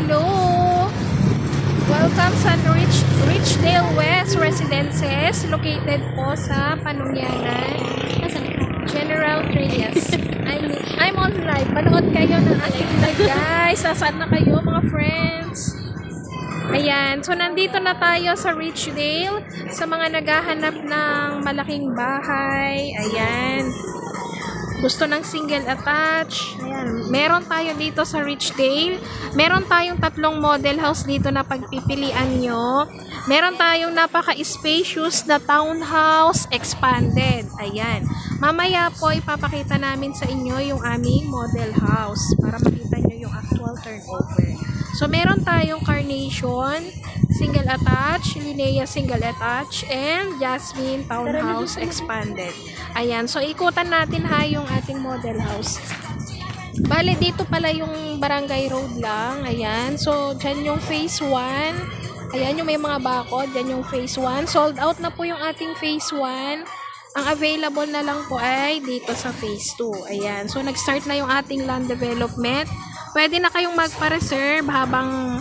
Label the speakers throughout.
Speaker 1: hello! Welcome sa Richdale West Residences, located po sa Panungyanan, General Trias. I'm on live. Manood kayo ng ating live, guys. Nasaan na kayo, mga friends? Ayan. So, nandito na tayo sa Richdale. Sa mga naghahanap ng malaking bahay. Ayan. Gusto ng single attach. Ayan. Meron tayo dito sa Richdale. Meron tayong tatlong model house dito na pagpipilian nyo. Meron tayong napaka-spacious na townhouse expanded. Ayan. Mamaya po ipapakita namin sa inyo yung aming model house para makita nyo yung actual turnover. So, meron tayong Carnation, single attach, Linnea single attach, and Jasmine townhouse expanded. Ayan. So, ikutan natin ha yung ating model house. Bale, dito pala yung Barangay Road lang. Ayan. So, dyan yung phase 1. Ayan, yung may mga bakod. Dyan yung phase 1. Sold out na po yung ating phase 1. Ang available na lang po ay dito sa phase 2. Ayan. So, nag-start na yung ating land development. Pwede na kayong magpa-reserve habang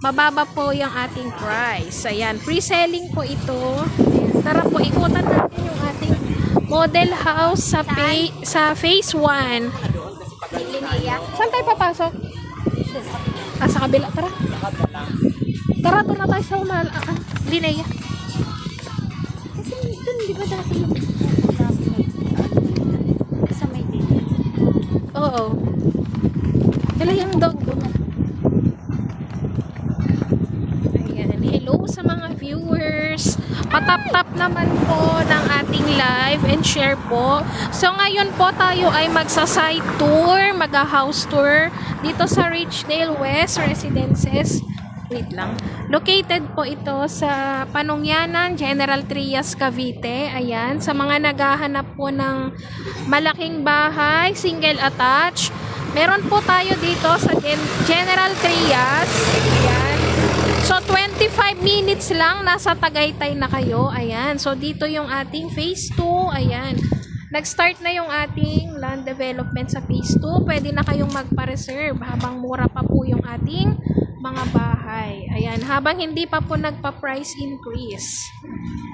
Speaker 1: mababa po yung ating price. Ayan. Pre-selling po ito. Tara po, ikutan natin yung ating model house sa phase 1. Saan tayo papasok? Sa kabila. Tara. Tara, doon na tayo sa Linnea.
Speaker 2: Kasi doon, di ba dati sa may din?
Speaker 1: Oo. Kala yung dog. Ayan. Hello sa mga viewers. Patap-tap naman po ng ating live and share po. So, ngayon po tayo ay magsa-site tour, mag-house tour dito sa Richdale West Residences. Wait lang. Located po ito sa Panungyanan, General Trias, Cavite. Ayan. Sa mga naghahanap po ng malaking bahay, single attach. Meron po tayo dito sa General Trias. Ayan. So, 25 minutes lang. Nasa Tagaytay na kayo. Ayan. So, dito yung ating phase 2. Ayan. Nag-start na yung ating land development sa phase 2. Pwede na kayong magpa-reserve habang mura pa po yung ating mga bahay. Ayan. Habang hindi pa po nagpa-price increase.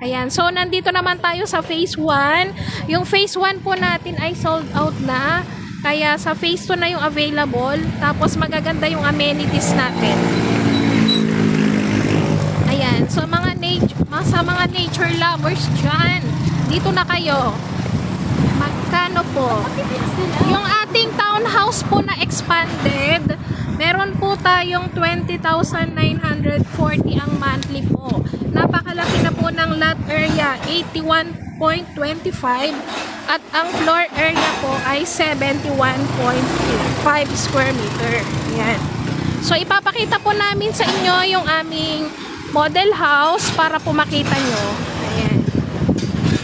Speaker 1: Ayan. So, nandito naman tayo sa phase 1. Yung phase 1 po natin ay sold out na. Kaya sa phase 2 na yung available. Tapos magaganda yung amenities natin. Ayan. So, sa mga nature lovers dyan, dito na kayo. Magkano po? Yung ating townhouse po na expanded, meron po tayong 20,940 ang monthly po. Napakalaki na po ng lot area, 81.25. At ang floor area po ay 71.5 square meter. Ayan. So, ipapakita po namin sa inyo yung aming model house para po makita nyo. Ayan.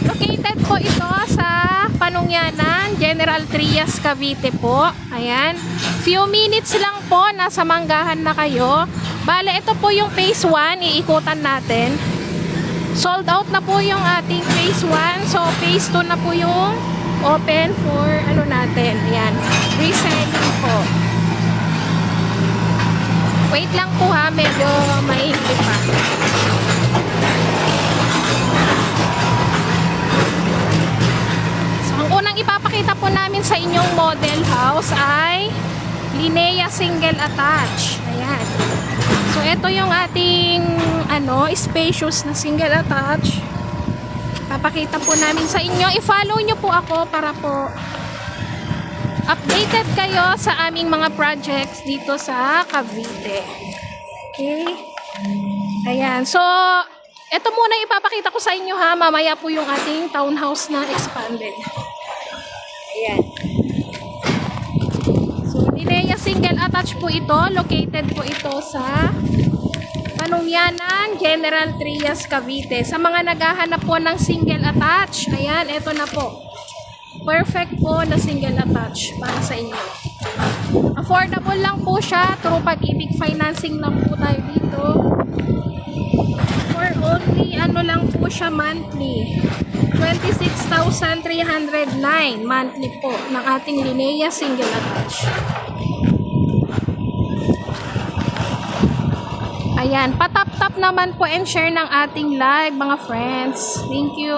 Speaker 1: Located po ito sa Panungyanan, General Trias, Cavite po. Ayan. Few minutes lang po, nasa Manggahan na kayo. Bale, ito po yung phase 1, iikutan natin. Sold out na po yung ating phase 1. So, phase 2 na po yung open for natin. Ayan. Reselling po. Wait lang po ha. Medyo maihili pa. So, ang unang ipapakita po namin sa inyong model house ay Linnea single attach. Ayan. So, ito yung ating spacious na single attach. Papakita po namin sa inyo. I-follow nyo po ako para po updated kayo sa aming mga projects dito sa Cavite. Okay? Ayan. So, ito muna ipapakita ko sa inyo ha. Mamaya po yung ating townhouse na expanded. Ayan. So, Linnea single attach po ito. Located po ito sa Panungyanan, General Trias, Cavite. Sa mga naghahanap po ng single attach, ayan, ito na po. Perfect po na single attach para sa inyo. Affordable lang po siya. Through Pag-ibig financing lang po tayo dito. For only, lang po siya monthly. 26,309 monthly po ng ating Linnea single attach. Ayan, patap-tap naman po and share ng ating live mga friends. Thank you.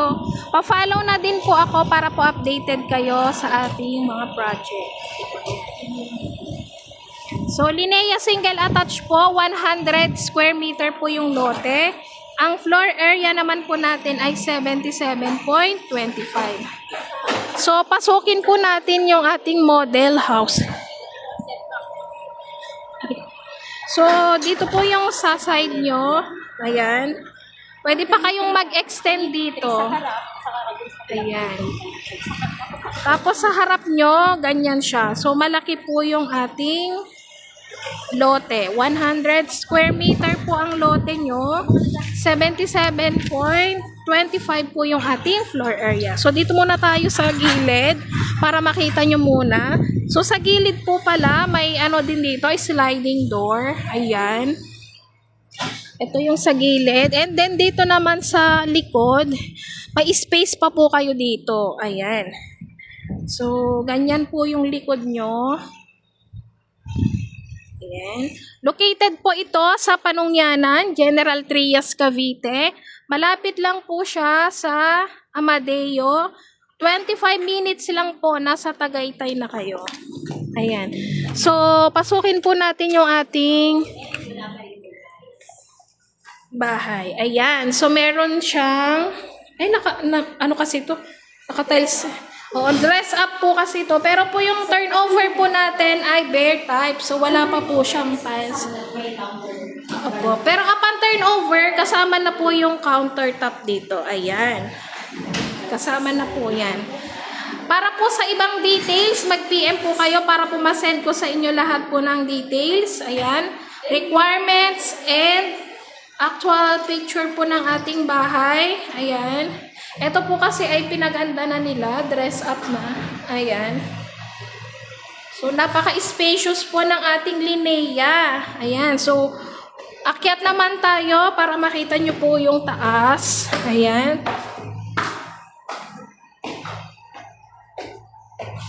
Speaker 1: Pa-follow na din po ako para po updated kayo sa ating mga project. So, Linea single attached po, 100 square meter po yung lote. Ang floor area naman po natin ay 77.25. So, pasukin po natin yung ating model house. So, dito po yung sa side nyo. Ayan. Pwede pa kayong mag-extend dito. Ayan. Tapos sa harap nyo, ganyan siya. So, malaki po yung ating lote. 100 square meter po ang lote nyo. 77.25 po yung ating floor area. So, dito muna tayo sa gilid para makita nyo muna. So, sa gilid po pala, may ano din dito, sliding door. Ayan. Ito yung sa gilid. And then, dito naman sa likod, may space pa po kayo dito. Ayan. So, ganyan po yung likod nyo. Ayan. Located po ito sa Panungyanan, General Trias, Cavite. Malapit lang po siya sa Amadeo. 25 minutes lang po, nasa Tagaytay na kayo. Ayan. So, pasukin po natin yung ating bahay. Ayan. So, meron siyang, ay, ano kasi ito? Naka-tiles. Oo, dress up po kasi ito. Pero po yung turnover po natin ay bare type. So, wala pa po siyang tiles. Opo. Pero upon turnover, kasama na po yung countertop dito. Ayan. Kasama na po yan. Para po sa ibang details, mag-PM po kayo para po masend ko sa inyo lahat po ng details. Ayan. Requirements and actual picture po ng ating bahay. Ayan. Ito po kasi ay pinaganda na nila. Dress up na. Ayan. So, napaka-spacious po ng ating Linea. Ayan. So, akyat naman tayo para makita nyo po yung taas. Ayan.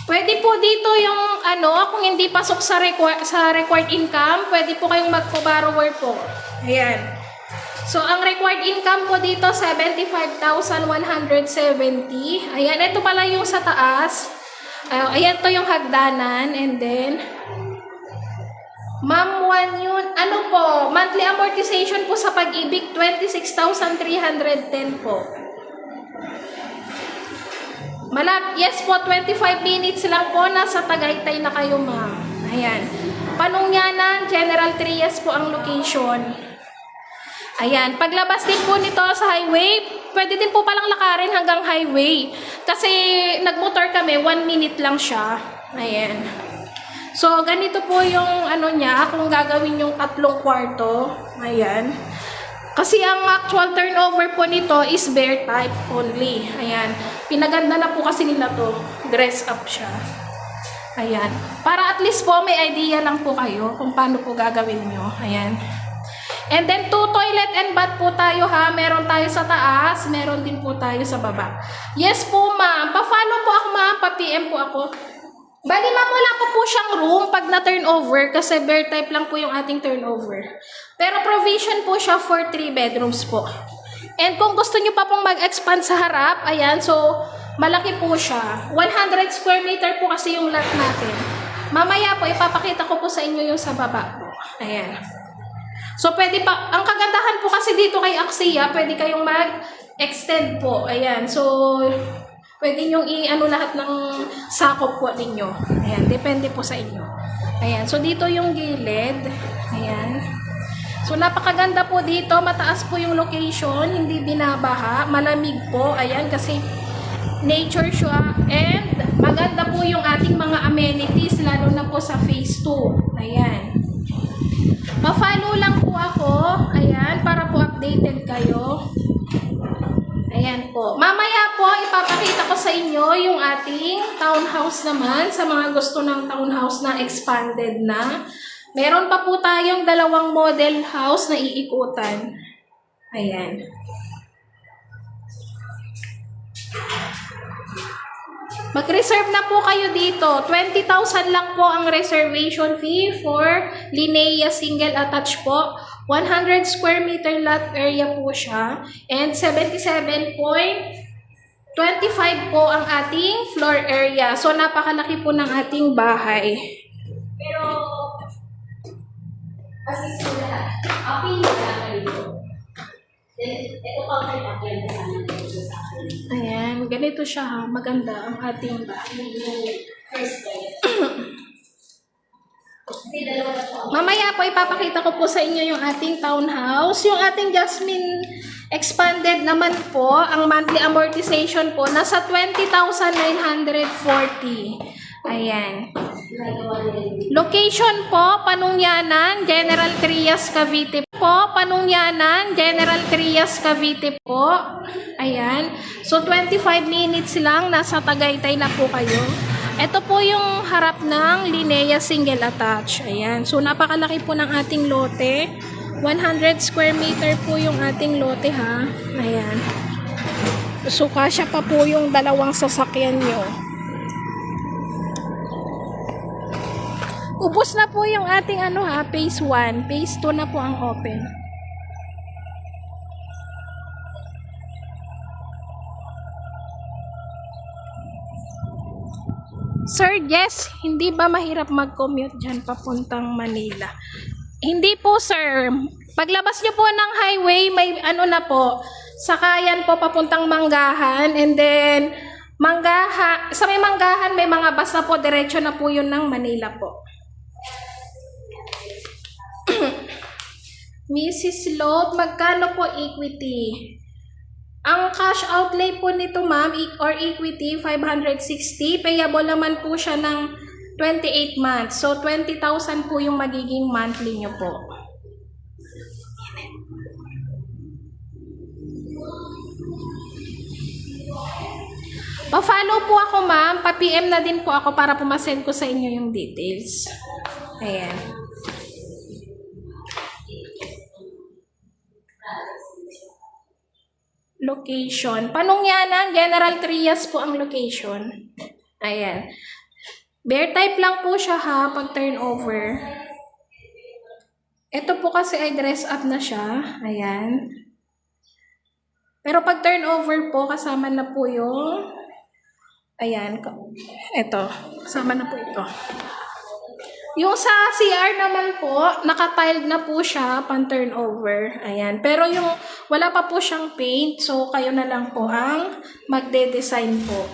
Speaker 1: Pwede po dito yung kung hindi pasok sa required income, pwede po kayong mag-borrower po. Ayan. So, ang required income po dito, 75,170. Ayan, ito pala yung sa taas. Ayan to yung hagdanan. And then, ma'am, yun, monthly amortization po sa Pag-ibig, 26,310 po. Yes po, 25 minutes lang po, nasa Tagaytay na kayo, ma'am. Ayan. Panungyanan, General Trias po ang location. Ayan, paglabas din po nito sa highway, pwede din po palang lakarin hanggang highway. Kasi nagmotor kami, 1 minute lang siya. Ayan. So, ganito po yung niya, kung gagawin yung 3 kwarto. Ayan. Kasi ang actual turnover po nito is bare type only. Ayan. Pinaganda na po kasi nila to. Dress up siya. Ayan. Para at least po may idea lang po kayo kung paano po gagawin nyo. Ayan. And then, 2 toilet and bath po tayo ha. Meron tayo sa taas, meron din po tayo sa baba. Yes po ma'am. Pa-follow po ako ma'am, pa-PM po ako. Bali ma'am, wala pa po siyang room pag na-turnover kasi bare type lang po yung ating turnover. Pero provision po siya for 3 bedrooms po. And kung gusto nyo pa pong mag-expand sa harap, ayan, so malaki po siya. 100 square meter po kasi yung lot natin. Mamaya po, ipapakita ko po sa inyo yung sa baba po. Ayan. So, pwede pa, ang kagandahan po kasi dito kay Axia, pwede kayong mag-extend po. Ayan, so, pwede nyong lahat ng sakop po ninyo. Ayan, depende po sa inyo. Ayan, so dito yung gilid. Ayan. So, napakaganda po dito, mataas po yung location, hindi binabaha, malamig po. Ayan, kasi nature siya. And, maganda po yung ating mga amenities, lalo na po sa phase 2. Ayan. Pa-follow lang po ako. Ayan, para po updated kayo. Ayan po. Mamaya po, ipapakita ko sa inyo yung ating townhouse naman. Sa mga gusto ng townhouse na expanded na. Meron pa po tayong 2 model house na iikutan. Ayan. Mag-reserve na po kayo dito. 20,000 lang po ang reservation fee for Linea single attached po. 100 square meter lot area po siya. And 77.25 po ang ating floor area. So, napakalaki po ng ating bahay. Pero, assist ko lahat. Apin na kayo. Ito counter pa yan kasama na ito sa akin. Ayan, ganito siya ha. Maganda ang ating bahay. First mamaya po ipapakita ko po sa inyo yung ating townhouse. Yung ating Jasmine expanded naman po, ang monthly amortization po nasa 20,940. Ayan. Location po, Panungyanan, General Trias, Cavite po. Panungyanan, General Trias, Cavite po. Ayan. So, 25 minutes lang. Nasa Tagaytay na po kayo. Ito po yung harap ng Linea single attached. Ayan. So, napakalaki po ng ating lote. 100 square meter po yung ating lote ha. Ayan. So, kasya pa po yung dalawang sasakyan nyo. Ubos na po yung ating phase 1. Phase 2 na po ang open. Sir, yes, hindi ba mahirap mag-commute dyan papuntang Manila? Hindi po, sir. Paglabas nyo po ng highway, may na po, sakayan po papuntang Manggahan, and then sa may Manggahan, may mga bus na po, diretso na po yun ng Manila po. Mrs. Lot, magkano po equity? Ang cash outlay po nito ma'am, or equity, 560. Payable naman po siya ng 28 months. So, 20,000 po yung magiging monthly nyo po. Pa-follow po ako ma'am. Pa-PM na din po ako para pumasend ko sa inyo yung details. Ayan. Location. Panungyanan, General Trias po ang location. Ayan. Bear type lang po siya ha, pag turnover. Ito po kasi ay dress up na siya. Ayan. Pero pag turnover po, kasama na po yung ayan. Ito. Kasama na po ito. Yung sa CR naman po, naka-tiled na po siya pang turnover. Ayan. Pero yung wala pa po siyang paint, so kayo na lang po ang magde-design po.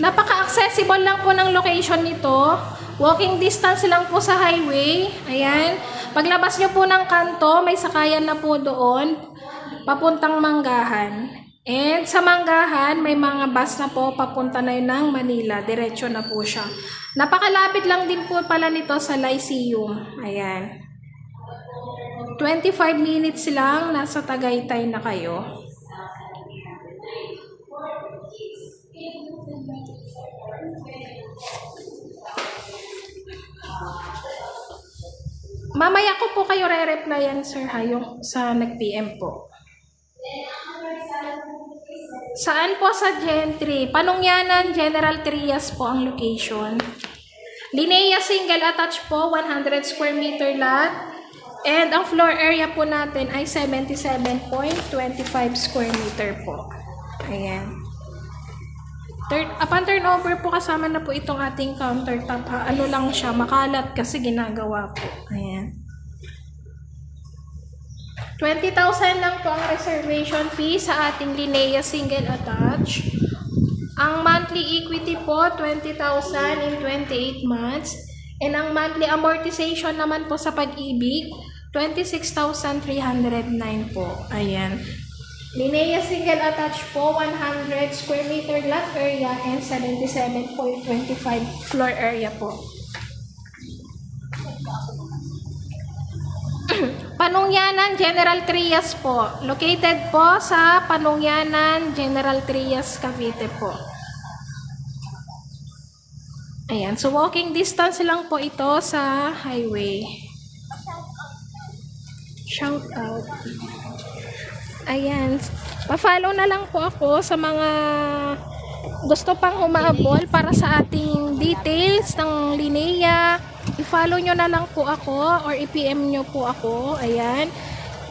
Speaker 1: Napaka-accessible lang po ng location nito. Walking distance lang po sa highway. Ayan. Paglabas nyo po ng kanto, may sakayan na po doon. Papuntang Manggahan. And sa Manggahan, may mga bus na po papunta na yun ng Manila. Diretso na po siya. Napakalapit lang din po pala nito sa Lyceum. Ayan. 25 minutes lang, nasa Tagaytay na kayo. Mamaya ko po kayo re-replyan, sir, ha, yung sa nag-PM po. Saan po sa Gentry? Panungyanan, General Trias po ang location. Linea single attached po, 100 square meter lot. And ang floor area po natin ay 77.25 square meter po. Ayan. Upon turnover po, kasama na po itong ating countertop. Ano lang siya, makalat kasi ginagawa po. Ayan. 20,000 lang po ang reservation fee sa ating Linea single attached. Ang monthly equity po, 20,000 in 28 months. And ang monthly amortization naman po sa Pag-ibig, 26,309 po. Ayan. Linea single attached po, 100 square meter lot area and 77.25 floor area po. Panungyanan, General Trias po. Located po sa Panungyanan, General Trias, Cavite po. Ayan, so walking distance lang po ito sa highway. Shout out. Ayan, pa-follow na lang po ako sa mga gusto pang humabol para sa ating details ng Linea. I-follow nyo na lang po ako or i-PM nyo po ako. Ayan.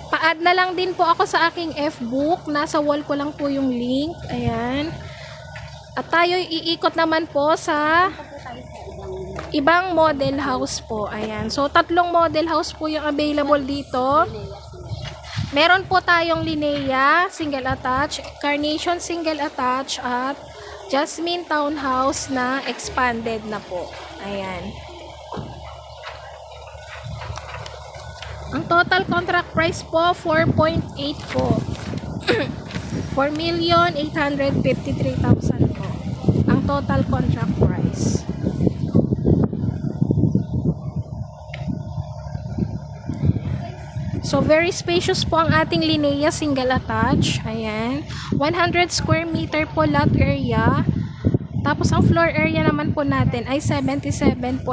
Speaker 1: Pa-add na lang din po ako sa aking Fbook. Nasa wall ko lang po yung link. Ayan. At tayo iikot naman po sa ibang model house po. Ayan. So, 3 model house po yung available dito. Meron po tayong Linea, single attached, Carnation single attached, at Jasmine Townhouse na expanded na po. Ayan. Ang total contract price po, 4.8 po. 4,853,000 po. Ang total contract price. So, very spacious po ang ating Linea single attached. Ayan. 100 square meter po lot area. Tapos, ang floor area naman po natin ay 77.25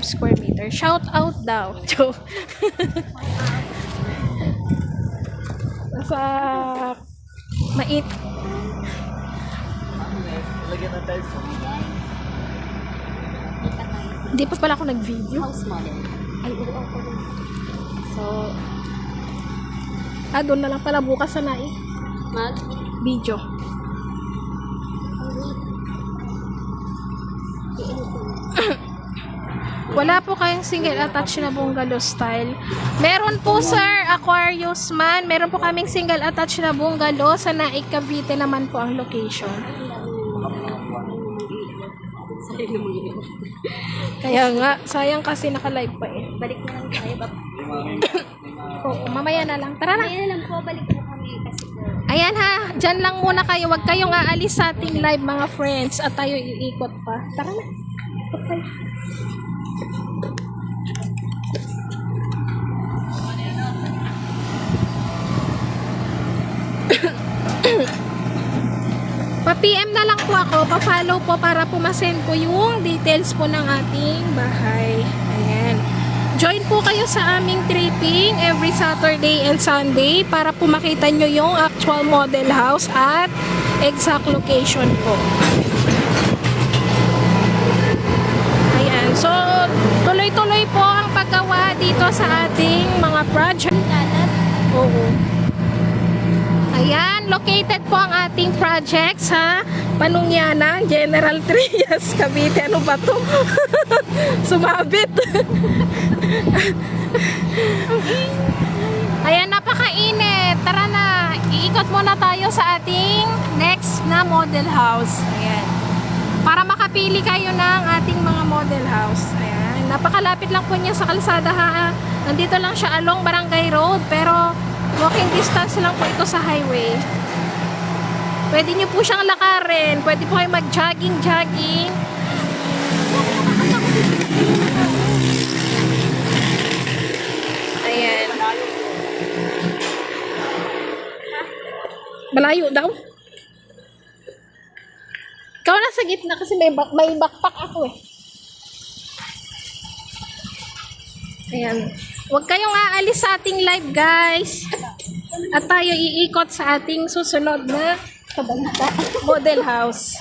Speaker 1: square meter. Shout out daw. Sa mait. Hindi pa pala ako nag-video.
Speaker 2: House model. Ay, oo ako. So,
Speaker 1: doon na lang pala bukas na
Speaker 2: mag
Speaker 1: video. Wala po kayong single attached na bungalow style. Meron po, sir, Aquarius man. Meron po kaming single attached na bungalow. Sa Naik, Cavite naman po ang location. Kaya nga, sayang kasi naka-live pa eh.
Speaker 2: balik na lang tayo.
Speaker 1: Oo, mamaya na lang. Tara na.
Speaker 2: Ayun lang po, balik na kami kasi po.
Speaker 1: Ayan ha, dyan lang muna kayo. Huwag kayong aalis sa ating live mga friends. At tayo iikot pa. Tara na. Okay. Pa-PM na lang po ako, pa-follow po para po masend ko yung details po ng ating bahay. Ayan. Join po kayo sa aming tripping every Saturday and Sunday para po makita nyo yung actual model house at exact location po. Ayan. So, tuloy-tuloy po ang paggawa dito sa ating mga project. Oo. Ayan, located po ang ating project sa Panungyana, General Trias, Cavite. Ano ba to? Sumabit. Ayan, napakainit. Tara na, iikot muna tayo sa ating next na model house. Ayan. Para makapili kayo ng ating mga model house. Ayan, napakalapit lang po niya sa kalsada ha. Nandito lang siya along Barangay Road, pero walking distance lang po ito sa highway. Pwede nyo po siyang lakarin. Pwede po kayo mag-jogging. Ayan. Malayo daw. Ikaw nasa gitna kasi may backpack ako eh. Ayan. Huwag kayong aalis sa ating live, guys. At tayo iikot sa ating susunod na model house.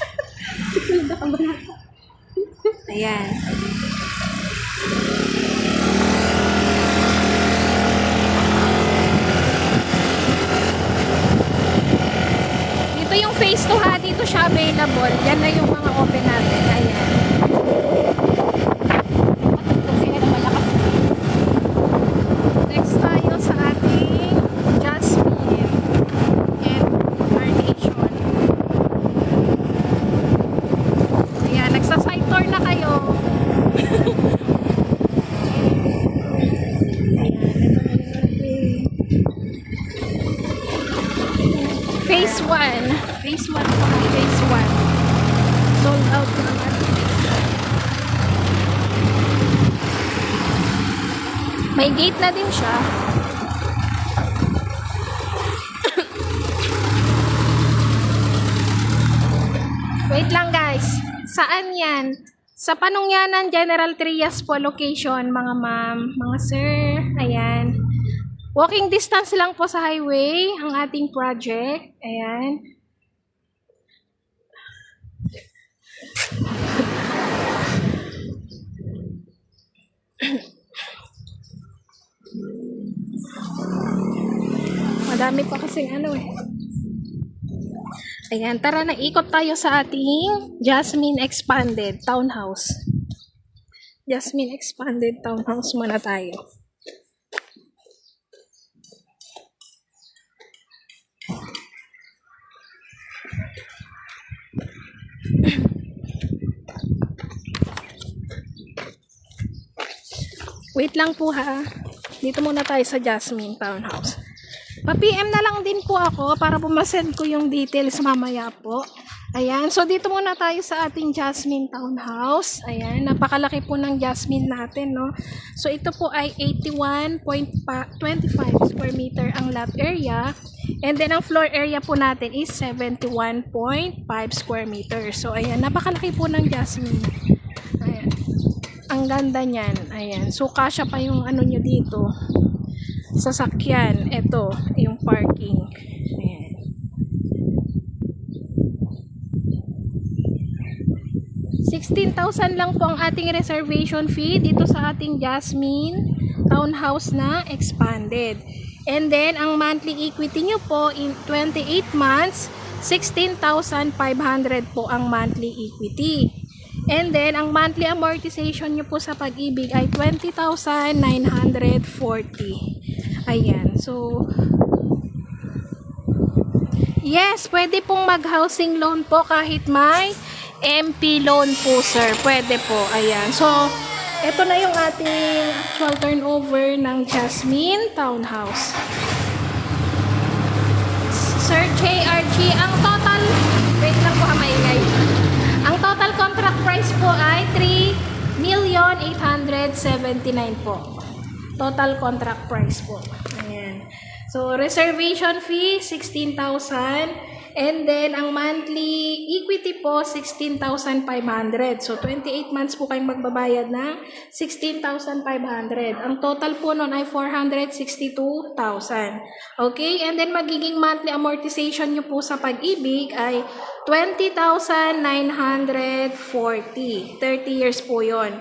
Speaker 1: Ayan. Dito yung phase 2 ha. Dito siya available. Yan na yung mga open natin. Ayan. Next tayo sa ating Jasmine and Carnation. Ayan, nagsa-side tour na kayo. Phase 1. Phase 1 po. Phase 1. Sold out na naman. May gate na din siya. Wait lang guys. Saan yan? Sa Panungyanan, General Trias po location, mga ma'am, mga sir. Ayan. Walking distance lang po sa highway ang ating project. Ayan. Madami pa kasing ano eh. Ayan, tara na ikot tayo sa ating Jasmine Expanded Townhouse. Jasmine Expanded Townhouse muna tayo. Wait lang po ha. Dito muna tayo sa Jasmine Townhouse. Pa-PM na lang din po ako para pumasend ko yung details mamaya po. Ayan. So, dito muna tayo sa ating Jasmine Townhouse. Ayan. Napakalaki po ng Jasmine natin, no? So, ito po ay 81.25 square meter ang lot area. And then, ang floor area po natin is 71.5 square meter. So, ayan. Napakalaki po ng Jasmine. Ayan. Ang ganda niyan. Ayan. So, kasya pa yung ano nyo dito. Sasakyan. Ito, yung parking. Ayan. $16,000 lang po ang ating reservation fee dito sa ating Jasmine Townhouse na expanded. And then, ang monthly equity nyo po in 28 months, 16,500 po ang monthly equity. And then, ang monthly amortization nyo po sa Pag-ibig ay 20,940. Ayan. So, yes, pwede pong mag-housing loan po kahit may MP loan po, sir. Pwede po. Ayan. So, ito na yung ating actual turnover ng Jasmine Townhouse. Sir JRG, ang total, wait lang po, maingay. Ang total contract price po ay 3,879,000 po. Total contract price po. Ayan. So, reservation fee, 16,000. And then, ang monthly equity po, 16,500. So, 28 months po kayong magbabayad ng 16,500. Ang total po nun ay 462,000. Okay? And then, magiging monthly amortization nyo po sa Pag-ibig ay 20,940. 30 years po yon.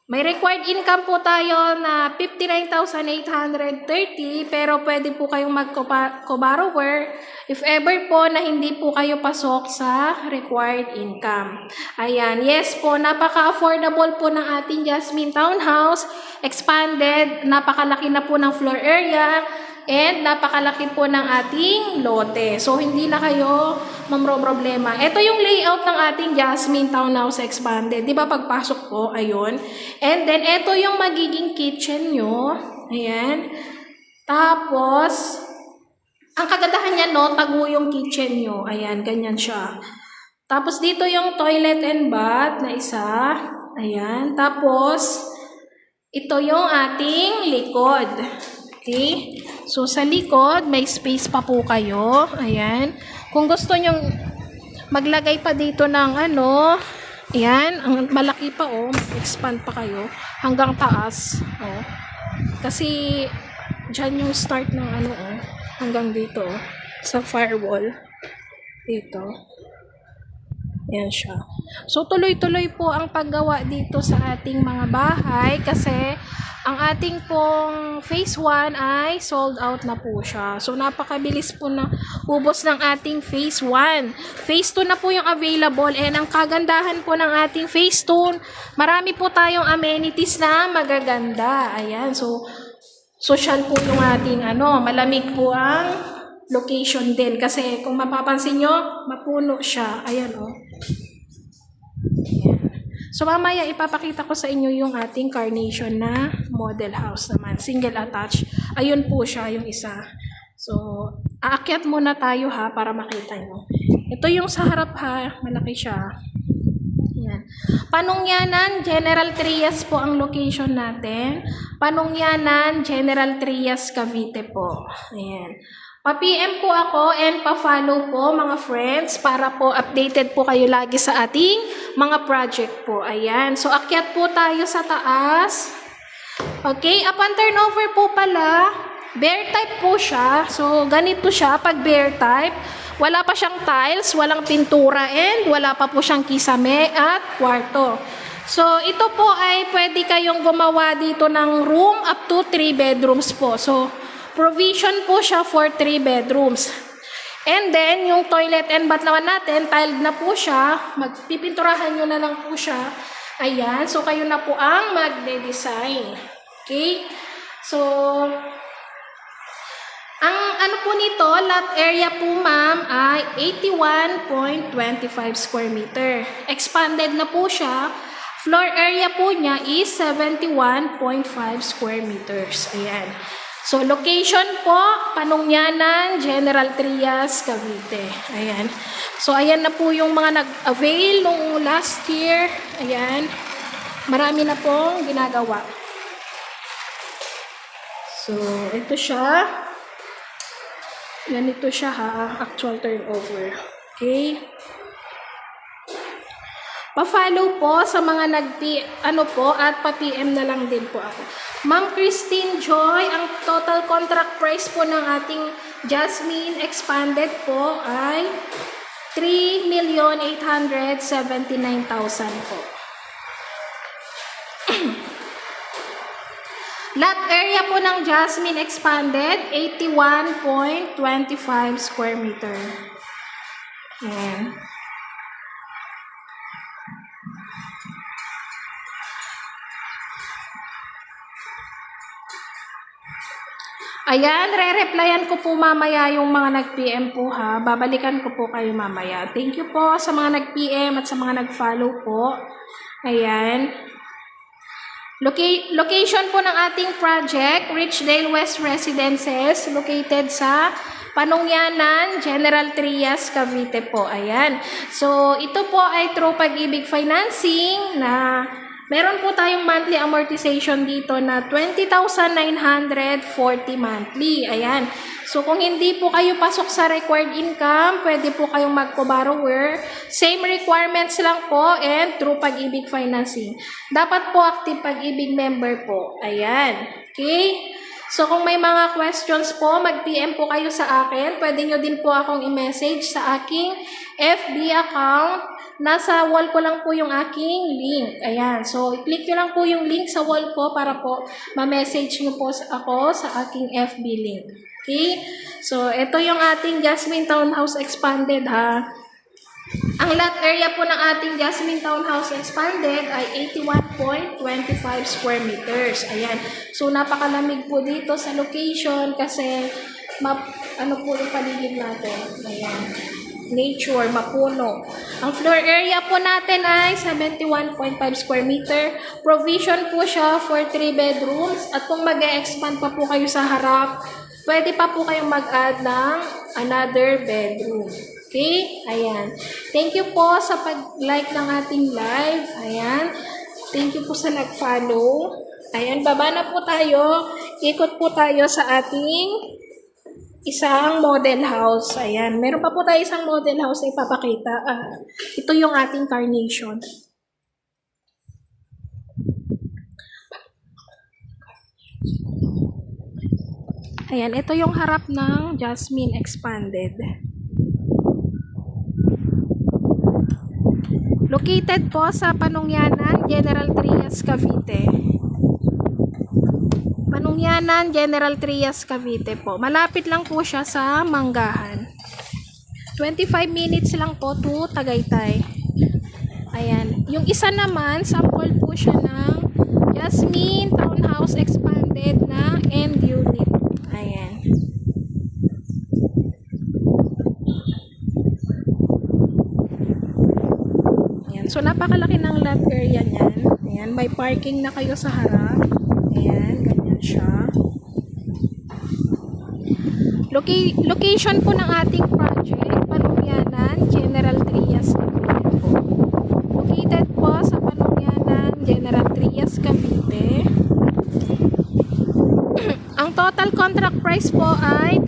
Speaker 1: May required income po tayo na 59,830 pero pwede po kayong mag-co-borrower if ever po na hindi po kayo pasok sa required income. Ayan, yes po, napaka-affordable po ng ating Jasmine Townhouse, expanded, napakalaki na po ng floor area, and napakalaki po ng ating lote. So, hindi na kayo problema. Ito yung layout ng ating Jasmine Townhouse Expanded. Di ba pagpasok po, ayun. And then, ito yung magiging kitchen nyo. Ayan. Tapos, ang kagandahan niya, no, tago yung kitchen nyo. Ayan, ganyan siya. Tapos, dito yung toilet and bath na isa. Ayan. Tapos, ito yung ating likod. Okay? So, sa likod, may space pa po kayo. Ayan. Kung gusto nyong maglagay pa dito ng ano, ayan, ang malaki pa oh, expand pa kayo hanggang taas. Oh. Kasi, dyan yung start ng ano oh, hanggang dito oh, sa firewall. Dito. Ayan siya. So, tuloy-tuloy po ang paggawa dito sa ating mga bahay kasi ang ating pong phase 1 ay sold out na po siya. So, napakabilis po na ubos ng ating phase 1. Phase 2 na po yung available and ang kagandahan po ng ating phase 2, marami po tayong amenities na magaganda. Ayan. So, social po yung ating ano, malamig po ang location din. Kasi kung mapapansin nyo, mapuno siya. Ayan o. Ayan. So, mamaya ipapakita ko sa inyo yung ating Carnation na model house naman. Single attached. Ayun po siya, yung isa. So, aakyat muna tayo ha, para makita nyo. Ito yung sa harap ha, malaki siya. Ayan. Panungyanan, General Trias po ang location natin. Panungyanan, General Trias, Cavite po. Ayan. Pa-PM po ako and pa-follow po mga friends para po updated po kayo lagi sa ating mga project po. Ayan. So, akyat po tayo sa taas. Okay. Upon turnover po pala, bare type po siya. So, ganito siya pag bare type. Wala pa siyang tiles, walang pintura, and wala pa po siyang kisame at kwarto. So, ito po ay pwede kayong gumawa dito ng room up to 3 bedrooms po. So, provision po siya for 3 bedrooms. And then, yung toilet and bath naman natin, tiled na po siya. Magpipinturahan nyo na lang po siya. Ayan. So, kayo na po ang magde-design. Okay? So, ang ano po nito, lot area po ma'am ay 81.25 square meter. Expanded na po siya. Floor area po niya is 71.5 square meters. Ayan. So, location po, Panungyanan, General Trias, Cavite. Ayan. So, ayan na po yung mga nag-avail nung last year. Ayan. Marami na pong ginagawa. So, ito siya. Ganito siya ha, actual turnover. Okay. Pa-follow po sa mga at pa-PM na lang din po ako. Ma'am Christine Joy, ang total contract price po ng ating Jasmine Expanded po ay 3,879,000 po. Lot area po ng Jasmine Expanded, 81.25 square meter. Ayan. Ayan, re-replyan ko po mamaya yung mga nag-PM po ha. Babalikan ko po kayo mamaya. Thank you po sa mga nag-PM at sa mga nag-follow po. Ayan. Location po ng ating project, Richdale West Residences, located sa Panungyanan, General Trias, Cavite po. Ayan. So, ito po ay through Pag-ibig Financing na meron po tayong monthly amortization dito na 20,940 monthly. Ayan. So, kung hindi po kayo pasok sa required income, pwede po kayong magpo-borrower. Same requirements lang po and through Pag-ibig Financing. Dapat po active Pag-ibig member po. Ayan. Okay? So, kung may mga questions po, mag-PM po kayo sa akin. Pwede nyo din po akong i-message sa aking FB account. Nasa wall ko lang po yung aking link. Ayan. So, i-click nyo lang po yung link sa wall ko para po ma-message nyo po ako sa aking FB link. Okay? So, ito yung ating Jasmine Townhouse Expanded ha. Ang lot area po ng ating Jasmine Townhouse Expanded ay 81.25 square meters. Ayan. So, napakalamig po dito sa location kasi ano po yung paligid natin. Ayan. Nature, mapuno. Ang floor area po natin ay 71.5 square meter. Provision po siya for 3 bedrooms. At kung mag-e-expand pa po kayo sa harap, pwede pa po kayong mag-add ng another bedroom. Okay? Ayan. Thank you po sa pag-like ng ating live. Ayan. Thank you po sa nag-follow. Ayan, baba na po tayo. Ikot po tayo sa ating isang model house. Ayan. Meron pa po tayo isang model house na ipapakita. Ito yung ating carnation. Ayan. Ito yung harap ng Jasmine Expanded. Located po sa Panungyanan, General Trias, Cavite. Panungyanan, General Trias, Cavite po. Malapit lang po siya sa Manggahan. 25 minutes lang po to Tagaytay. Ayan. Yung isa naman, sample po siya ng Jasmine Townhouse Expanded na end unit. Ayan. Ayan. So, napakalaki ng lot area niyan. Ayan. May parking na kayo sa harap. Ayan. Ganyan siya. Location po ng ating project, Panungyanan, General Trias, Cavite po. Located po sa Panungyanan, General Trias, Cavite. Ang total contract price po ay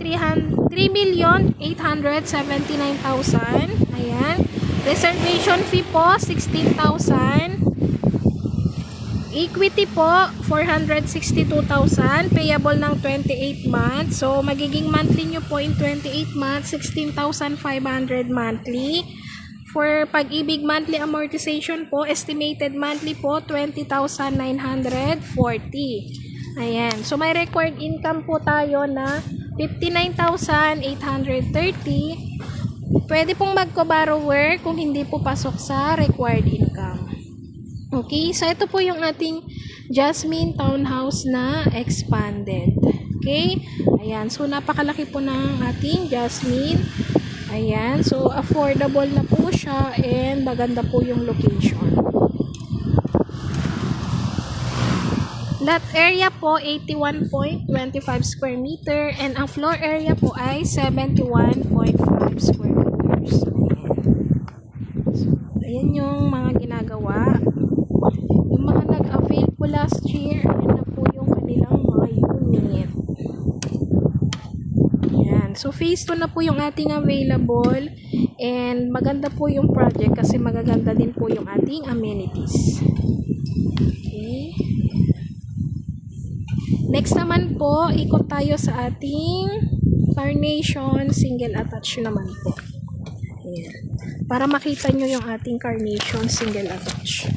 Speaker 1: 3,879,000. Ayan. Reservation fee po, 16,000. Equity po, 462,000. Payable ng 28 months. So, magiging monthly nyo po in 28 months, 16,500 monthly. For Pag-ibig monthly amortization po, estimated monthly po, 20,940. Ayan. So, may required income po tayo na 59,830. Pwede pong magko-borrower kung hindi po pasok sa required income. Okay, so ito po yung ating Jasmine Townhouse na expanded. Okay, ayan, so napakalaki po ng ating Jasmine. Ayan, so affordable na po siya and maganda po yung location. Lot area po 81.25 square meter and ang floor area po ay 71.5 square meters. So, ayan yung mga ginagawa. Yung mga nag-avail po last year, ayan na po yung kanilang mga unit. Ayan. So, phase 2 na po yung ating available and maganda po yung project kasi magaganda din po yung ating amenities. Okay. Next naman po, ikot tayo sa ating Carnation single attached naman po. Ayan. Para makita nyo yung ating Carnation single attached.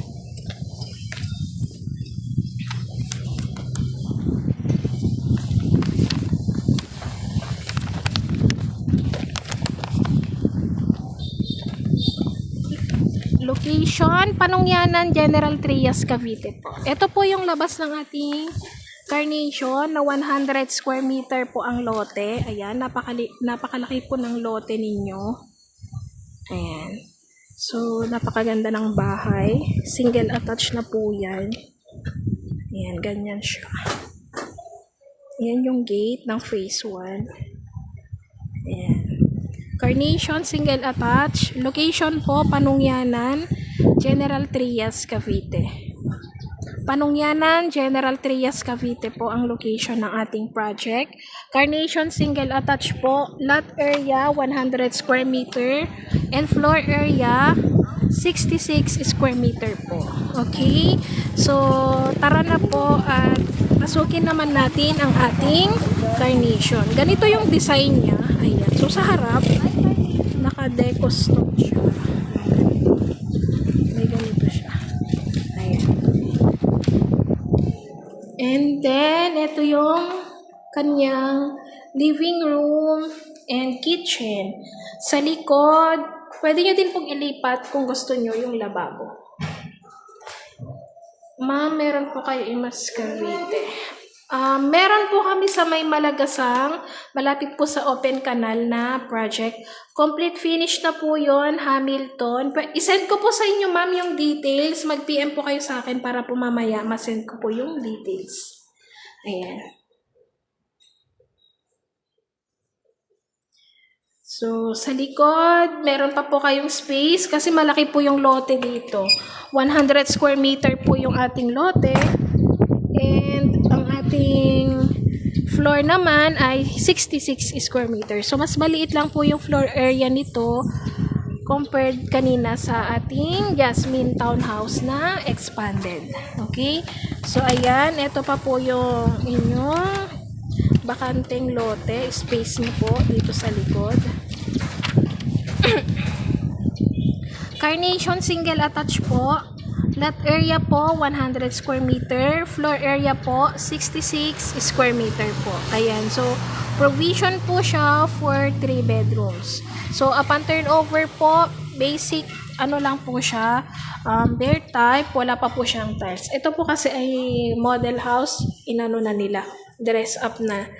Speaker 1: Location, Panungyanan, General Trias, Cavite po. Ito po yung labas ng ating Carnation na 100 square meter po ang lote. Ayan, napakalaki po ng lote ninyo. Ayan. So, napakaganda ng bahay. Single attached na po yan. Ayan, ganyan siya. Ayan yung gate ng phase 1. Ayan. Carnation, single attached. Location po, Panungyanan, General Trias, Cavite. Panungyanan, General Trias, Cavite po ang location ng ating project. Carnation, single attached po. Lot area, 100 square meter. And floor area, 66 square meter po. Okay? So, tara na po at pasukin naman natin ang ating Carnation. Ganito yung design niya. Ayan. So, sa harap, naka-deco stone siya. May ganito siya. Ayan. And then, ito yung kanyang living room and kitchen. Sa likod, pwede nyo din pong ilipat kung gusto nyo yung lababo. Ma'am, meron po kayo Imas Cavite. Meron po kami sa may Malagasang, malapit po sa Open Canal na project. Complete finish na po yon, Hamilton. I-send ko po sa inyo, ma'am, yung details. Mag-PM po kayo sa akin para po mamaya ma-send ko po yung details. Ayan. So, sa likod, meron pa po kayong space kasi malaki po yung lote dito. 100 square meter po yung ating lote. And ang ating floor naman ay 66 square meters. So, mas maliit lang po yung floor area nito compared kanina sa ating Jasmine Townhouse na expanded. Okay? So, ayan. Ito pa po yung inyong bakanteng lote. Space niyo po dito sa likod. Carnation single attached po. Lot area po, 100 square meter. Floor area po, 66 square meter po. Ayan. So, provision po siya for 3 bedrooms. So, upon turnover po, basic, ano lang po siya, bare type, wala pa po siyang tiles. Ito po kasi ay model house, inano na nila, dress up na,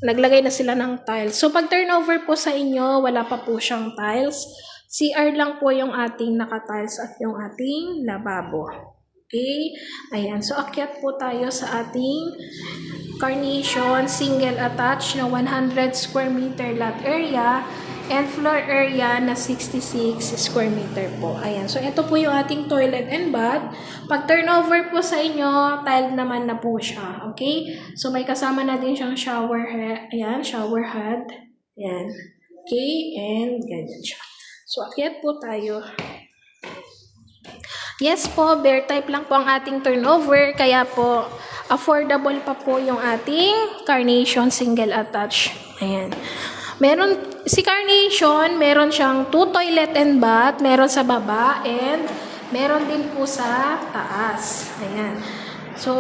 Speaker 1: naglagay na sila ng tiles. So, pag turnover po sa inyo, wala pa po siyang tiles. CR lang po yung ating naka-tiles at yung ating lababo. Okay? Ayan. So, akyat po tayo sa ating Carnation single attached na 100 square meter lot area and floor area na 66 square meter po. Ayan. So, ito po yung ating toilet and bath. Pag turnover po sa inyo, tiled naman na po siya. Okay? So, may kasama na din siyang shower head. Ayan, shower head. Ayan. Okay, and ganyan siya. So, akyat po tayo. Yes po, bear type lang po ang ating turnover, kaya po affordable pa po yung ating Carnation single attach. Ayan. Meron, si Carnation, meron siyang 2 toilet and bath, meron sa baba, and meron din po sa taas. Ayan. So,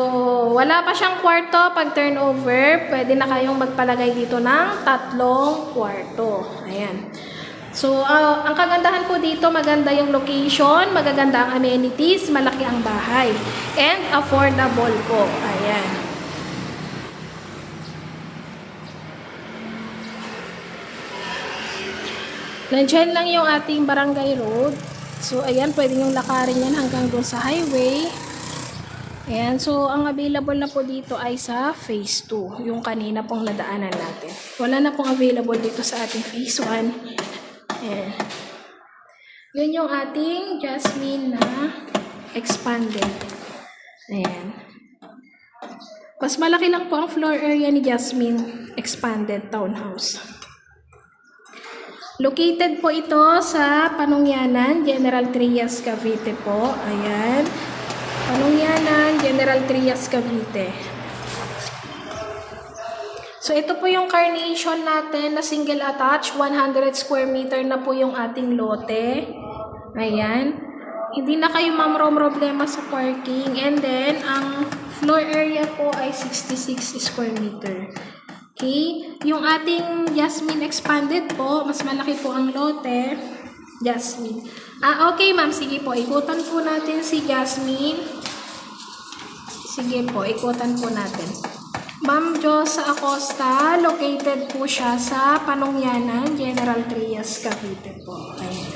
Speaker 1: wala pa siyang kwarto pag turnover, pwede na kayong magpalagay dito ng 3 kwarto. Ayan. So, ang kagandahan po dito, maganda yung location, magaganda ang amenities, malaki ang bahay, and affordable po. Ayan. Nandiyan lang yung ating barangay road. So, ayan, pwede yung lakarin yan hanggang doon sa highway. Ayan, so ang available na po dito ay sa phase 2, yung kanina pong nadaanan natin. Wala na pong available dito sa ating phase 1. Ayan. Yun yung ating Jasmine na expanded. Ayan. Mas malaki lang po ang floor area ni Jasmine expanded townhouse. Located po ito sa Panungyanan, General Trias, Cavite po. Ayan. Panungyanan, General Trias, Cavite. So, ito po yung Carnation natin na single attach. 100 square meter na po yung ating lote. Ayan. Hindi na kayo problema sa parking. And then, ang floor area po ay 66 square meter. Okay. Yung ating Jasmine expanded po, mas malaki po ang lote. Jasmine. Okay ma'am, sige po. Ikutan po natin si Jasmine. Sige po, ikutan po natin. Ma'am Josa Acosta, located po siya sa Panungyanan, General Trias, Cavite po. Ayan.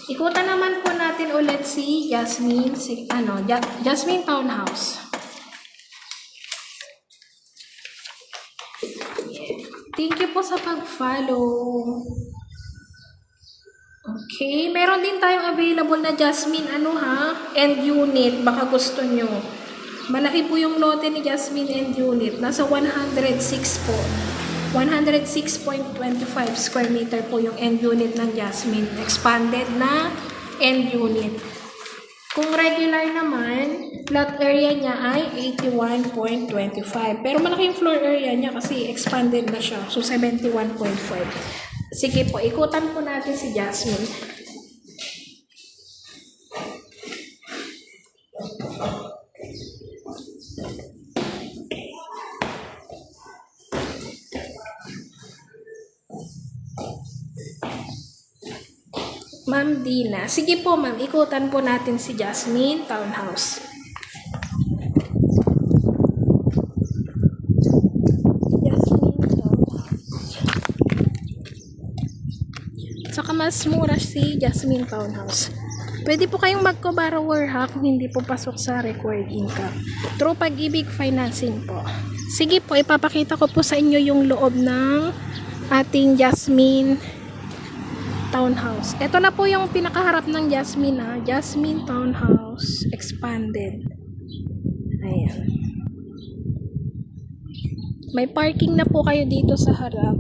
Speaker 1: Ikutan naman po natin ulit si Jasmine, Jasmine Townhouse. Thank you po sa pag-follow. Okay, meron din tayong available na Jasmine, end unit, baka gusto nyo. Malaki po yung lote ni Jasmine end unit. Nasa 106 po. 106.25 square meter po yung end unit ng Jasmine. Expanded na end unit. Kung regular naman, lot area niya ay 81.25. Pero malaki yung floor area niya kasi expanded na siya. So, 71.5. Sige po, ikutan po natin si Jasmine. Ma'am Dina. Sige po ma'am, ikutan po natin si Jasmine Townhouse. Jasmine Townhouse. Saka mas mura si Jasmine Townhouse. Pwede po kayong mag-co-borrower kung hindi po pasok sa required income. Through Pag-ibig Financing po. Sige po, ipapakita ko po sa inyo yung loob ng ating Jasmine Townhouse. Ito na po yung pinakaharap ng Jasmine, Jasmine Townhouse Expanded. Ayan. May parking na po kayo dito sa harap.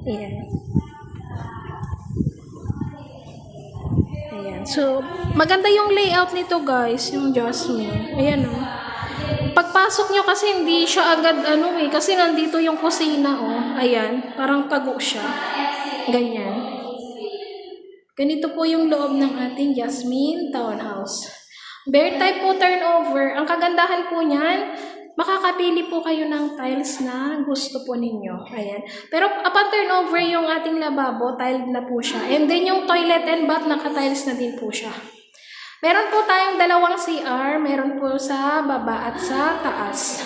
Speaker 1: Ayan. Ayan. So, maganda yung layout nito guys, yung Jasmine. Ayan Pagpasok nyo kasi hindi siya agad kasi nandito yung kusina Ayan, parang tago siya. Ganyan. Ganito po yung loob ng ating Jasmine Townhouse. Bear type po turnover. Ang kagandahan po niyan, makakapili po kayo ng tiles na gusto po ninyo. Ayan. Pero upon turnover, yung ating lababo, tiled na po siya. And then yung toilet and bath, naka-tiles na din po siya. Meron po tayong 2 CR. Meron po sa baba at sa taas.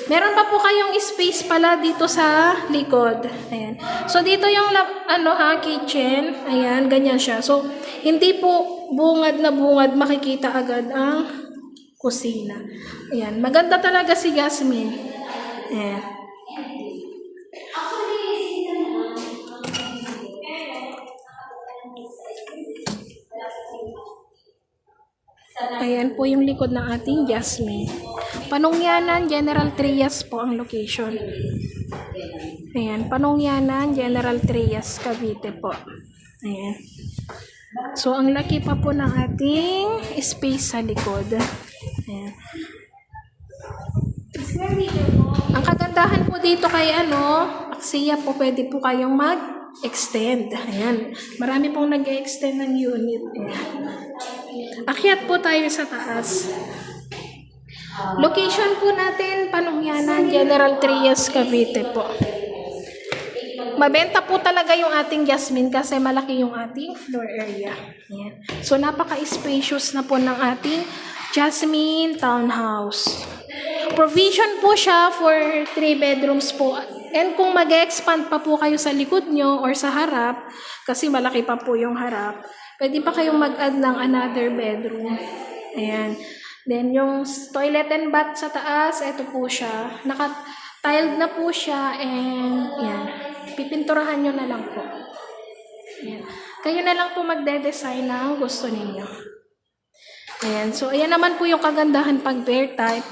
Speaker 1: Meron pa po kayong space pala dito sa likod. Ayan. So, dito yung kitchen. Ayan, ganyan siya. So, hindi po bungad na bungad makikita agad ang kusina. Ayan. Maganda talaga si Jasmine. Ayan. Ayan po yung likod ng ating Jasmine. Panungyanan, General Trias po ang location. Ayan, Panungyanan, General Trias, Cavite po. Ayan. So, ang laki pa po ng ating space sa likod. Ayan. Ang kagandahan po dito kay Axia po, pwede po kayong mag-extend. Ayan. Marami pong nag-extend ng unit. Ayan. Akyat po tayo sa taas. Location po natin, Panungyanan, General Trias, Cavite po. Mabenta po talaga yung ating Jasmine kasi malaki yung ating floor area. Ayan. So, napaka-spacious na po ng ating Jasmine Townhouse. Provision po siya for 3 bedrooms po. And kung mag-expand pa po kayo sa likod nyo or sa harap, kasi malaki pa po yung harap, pwede pa kayong mag-add ng another bedroom. Ayan. Then, yung toilet and bath sa taas, ito po siya. Naka-tiled na po siya and yan. Pipinturahan nyo na lang po. Ayan. Kayo na lang po magde-design ng gusto ninyo. Ayan. So, ayan naman po yung kagandahan pag bear type.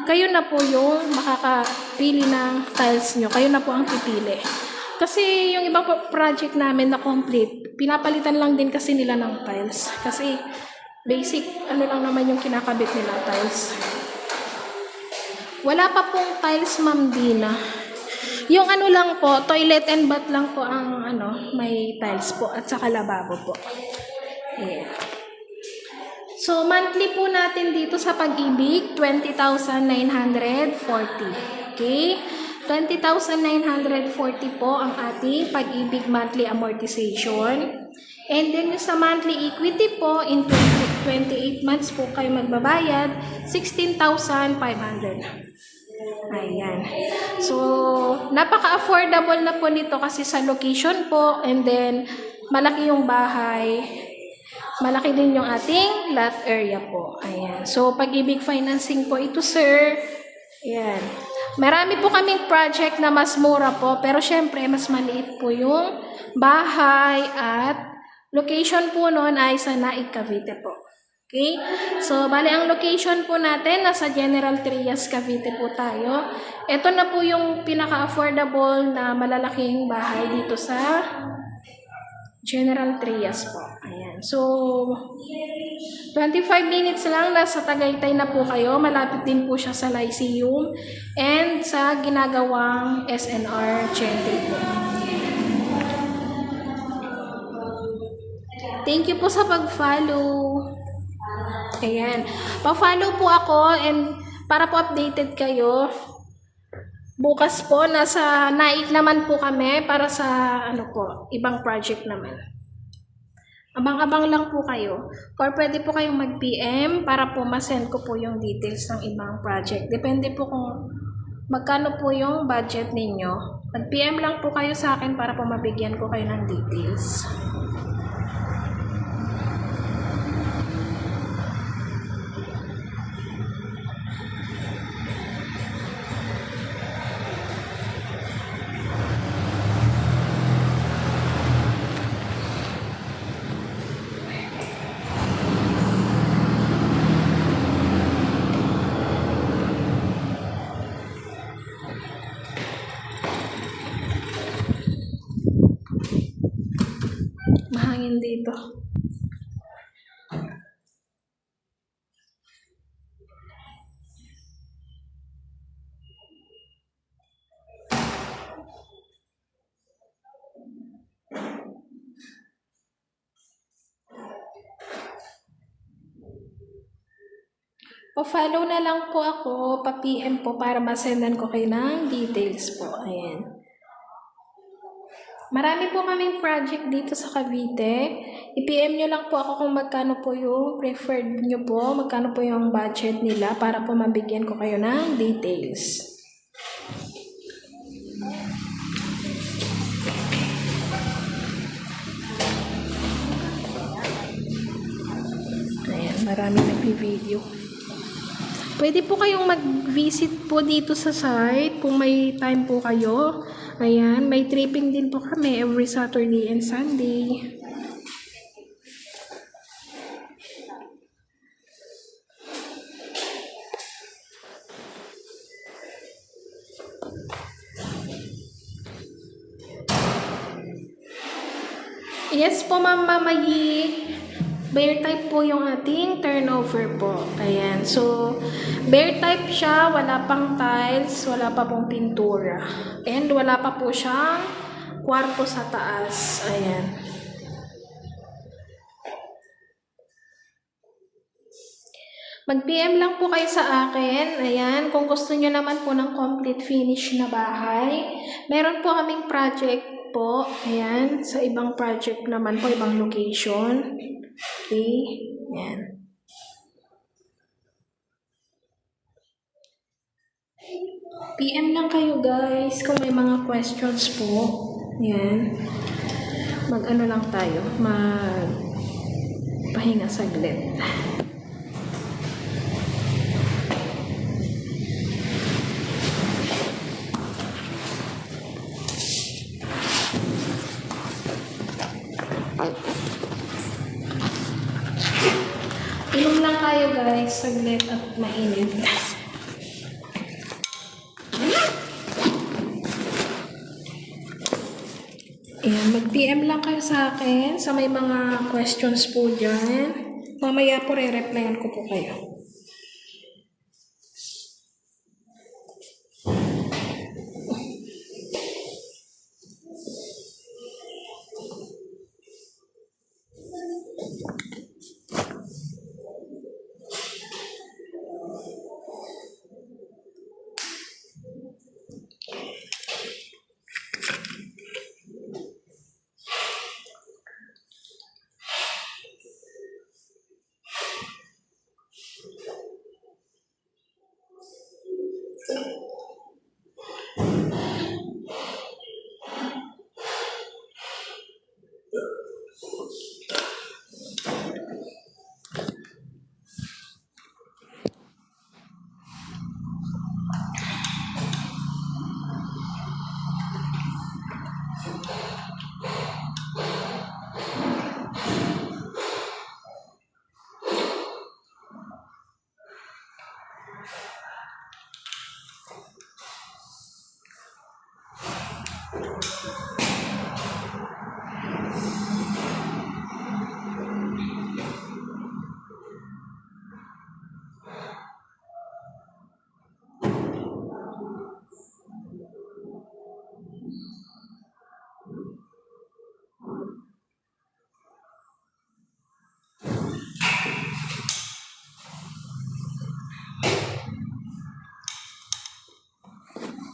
Speaker 1: Kayo na po yung makakapili ng tiles nyo. Kayo na po ang pipili. Kasi yung ibang project namin na complete, pinapalitan lang din kasi nila ng tiles. Kasi basic, lang naman yung kinakabit nila tiles. Wala pa pong tiles, Ma'am Dina. Yung lang po, toilet and bath lang po ang may tiles po at saka lababo po. Yeah. So, monthly po natin dito sa Pag-ibig, 20,940. Okay? 20,940 po ang ating Pag-ibig monthly amortization. And then yung sa monthly equity po, in 28 months po kayo magbabayad, 16,500. Ayan. So, napaka-affordable na po nito kasi sa location po, and then malaki yung bahay, malaki din yung ating lot area po. Ayan. So, Pag-ibig financing po ito, sir. Ayan. Marami po kaming project na mas mura po, pero syempre mas maliit po yung bahay at location po noon ay sa Naik, Cavite po. Okay? So, bali ang location po natin, nasa General Trias, Cavite po tayo. Ito na po yung pinaka-affordable na malalaking bahay dito sa General Trias po. Ayan. So, 25 minutes lang, nasa Tagaytay na po kayo. Malapit din po siya sa Lyceum and sa ginagawang SNR Gentry po. Thank you po sa pag-follow. Ayan. Pa-follow po ako and para po updated kayo. Bukas po, nasa Naik naman po kami para sa ibang project naman. Abang-abang lang po kayo. Or pwede po kayong mag-PM para po masend ko po yung details ng ibang project. Depende po kung magkano po yung budget ninyo. Mag-PM lang po kayo sa akin para po mabigyan ko kayo ng details. Mahangin dito. Pa-follow na lang po ako, pa-PM po para masendan ko kayo ng details po. Ayan. Marami po kaming project dito sa Cavite. I-PM nyo lang po ako kung magkano po yung preferred nyo po, magkano po yung budget nila para po mabigyan ko kayo ng details. Ayan, marami nag-video. Pwede po kayong mag-visit po dito sa site kung may time po kayo. Ayan, may tripping din po kami every Saturday and Sunday. Yes po, Ma'am Mamayi. Bear type po yung ating turnover po. Ayan. So, bear type siya. Wala pang tiles. Wala pa pong pintura. And wala pa po siyang kwarto sa taas. Ayan. Mag-PM lang po kayo sa akin. Ayan. Kung gusto nyo naman po ng complete finish na bahay. Meron po kaming project po. Ayan. Sa ibang project naman po. Ibang location. Okay. Ayan. PM lang kayo guys kung may mga questions po. Ayan. Mag-ano lang tayo. Pahinga saglit. Inom lang tayo guys, saglit at mainit. Ayan, mag-PM lang kayo sa akin sa may mga questions po dyan. Mamaya po re-replyan ko po kayo.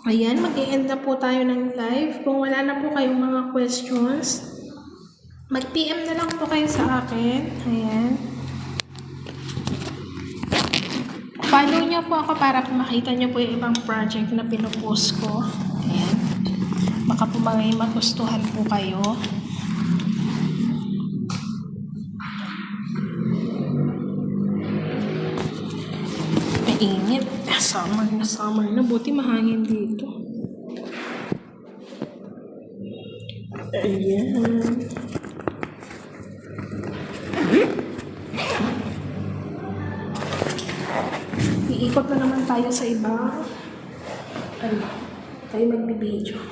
Speaker 1: Ayan, mag-i-end na po tayo ng live. Kung wala na po kayong mga questions, mag-PM na lang po kayo sa akin. Ayan. Follow nyo po ako para makita nyo po yung ibang project na pinupost ko. Ayan. Baka po may magustuhan po kayo. Mainit. Summer na. Buti mahangin dito. Ayan. Iikot na naman tayo sa iba. Tayo magbibideo.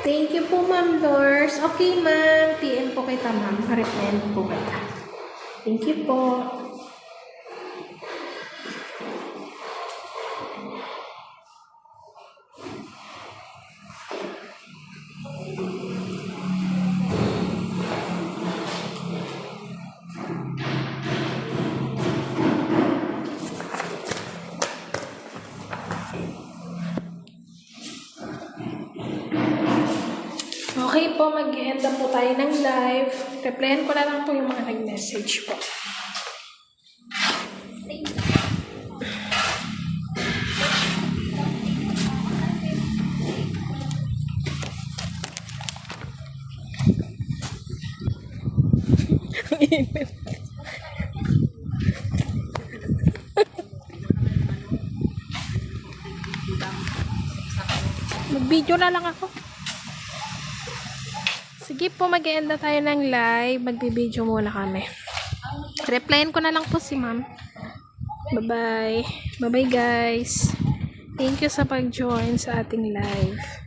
Speaker 1: Thank you po, Ma'am Doors. Okay, ma'am. PM po kita, ma'am. Reply po kita. Thank you po. Okay po, mag-end na po tayo ng live. Replyan ko na lang po yung mga nag-message po. Mag-video na lang ako. Sige po, mag-end na tayo ng live. Magbibideo muna kami. Replyan ko na lang po si ma'am. Bye-bye. Bye-bye guys. Thank you sa pag-join sa ating live.